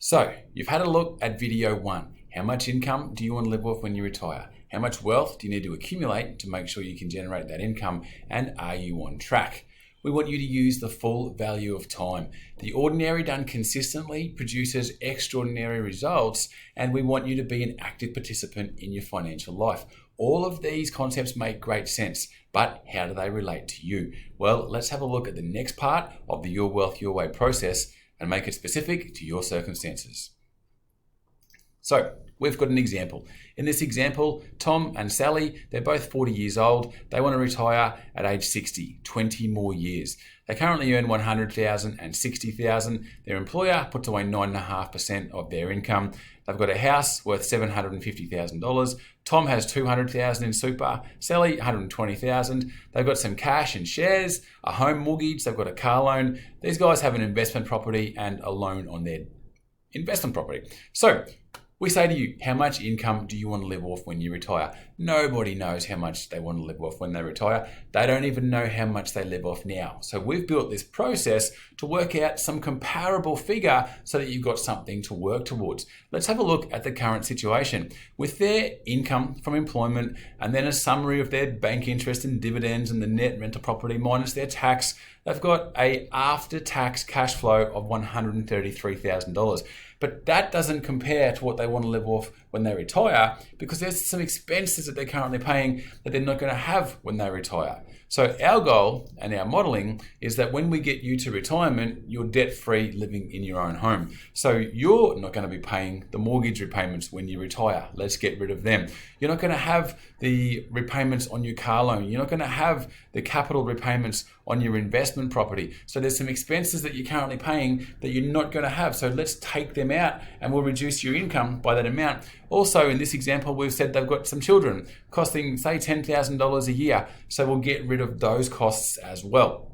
So, you've had a look at video 1. How much income do you want to live off when you retire? How much wealth do you need to accumulate to make sure you can generate that income? And are you on track? We want you to use the full value of time. The ordinary done consistently produces extraordinary results, and we want you to be an active participant in your financial life. All of these concepts make great sense, but how do they relate to you? Well, let's have a look at the next part of the Your Wealth Your Way process and make it specific to your circumstances. So, we've got an example. In this example, Tom and Sally, they're both 40 years old. They want to retire at age 60, 20 more years. They currently earn $100,000 and $60,000. Their employer puts away 9.5% of their income. They've got a house worth $750,000. Tom has $200,000 in super. Sally, $120,000. They've got some cash and shares, a home mortgage. They've got a car loan. These guys have an investment property and a loan on their investment property. So, we say to you, how much income do you want to live off when you retire? Nobody knows how much they want to live off when they retire. They don't even know how much they live off now. So we've built this process to work out some comparable figure so that you've got something to work towards. Let's have a look at the current situation. With their income from employment and then a summary of their bank interest and dividends and the net rental property minus their tax, they've got a after-tax cash flow of $133,000. But that doesn't compare to what they want to live off when they retire, because there's some expenses that they're currently paying that they're not going to have when they retire. So our goal and our modeling is that when we get you to retirement, you're debt-free living in your own home. So you're not going to be paying the mortgage repayments when you retire. Let's get rid of them. You're not going to have the repayments on your car loan. You're not going to have the capital repayments on your investment property. So there's some expenses that you're currently paying that you're not going to have. So let's take them out and we'll reduce your income by that amount. Also, in this example, we've said they've got some children costing, say, $10,000 a year. So we'll get rid of those costs as well.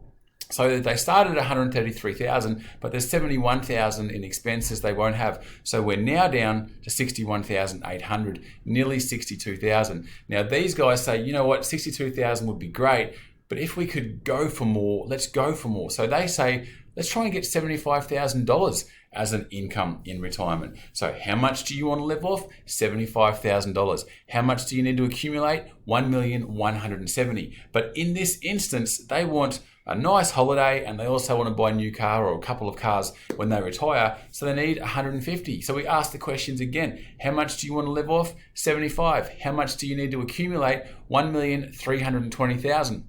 So they started at $133,000, but there's $71,000 in expenses they won't have. So we're now down to $61,800, nearly $62,000. Now these guys say, you know what, $62,000 would be great, but if we could go for more, let's go for more. So they say, let's try and get $75,000 as an income in retirement. So how much do you want to live off? $75,000. How much do you need to accumulate? $1,170,000. But in this instance, they want a nice holiday and they also want to buy a new car or a couple of cars when they retire. So they need $150,000. So we ask the questions again. How much do you want to live off? $75,000. How much do you need to accumulate? $1,320,000.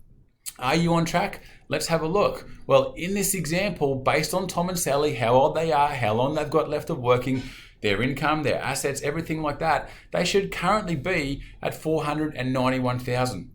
Are you on track? Let's have a look. Well, in this example, based on Tom and Sally, how old they are, how long they've got left of working, their income, their assets, everything like that, they should currently be at $491,000.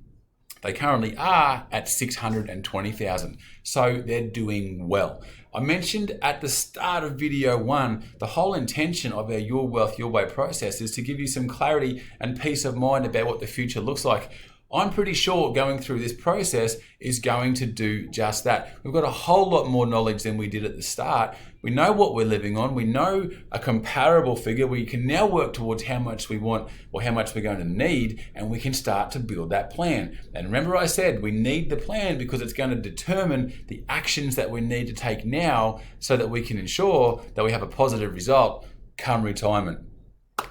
They currently are at $620,000. So they're doing well. I mentioned at the start of video 1, the whole intention of our Your Wealth Your Way process is to give you some clarity and peace of mind about what the future looks like. I'm pretty sure going through this process is going to do just that. We've got a whole lot more knowledge than we did at the start. We know what we're living on. We know a comparable figure. We can now work towards how much we want or how much we're going to need, and we can start to build that plan. And remember I said we need the plan because it's going to determine the actions that we need to take now so that we can ensure that we have a positive result come retirement.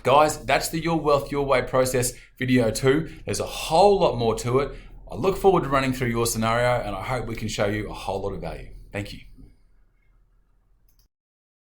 Guys, that's the Your Wealth Your Way process video 2. There's a whole lot more to it. I look forward to running through your scenario and I hope we can show you a whole lot of value. Thank you.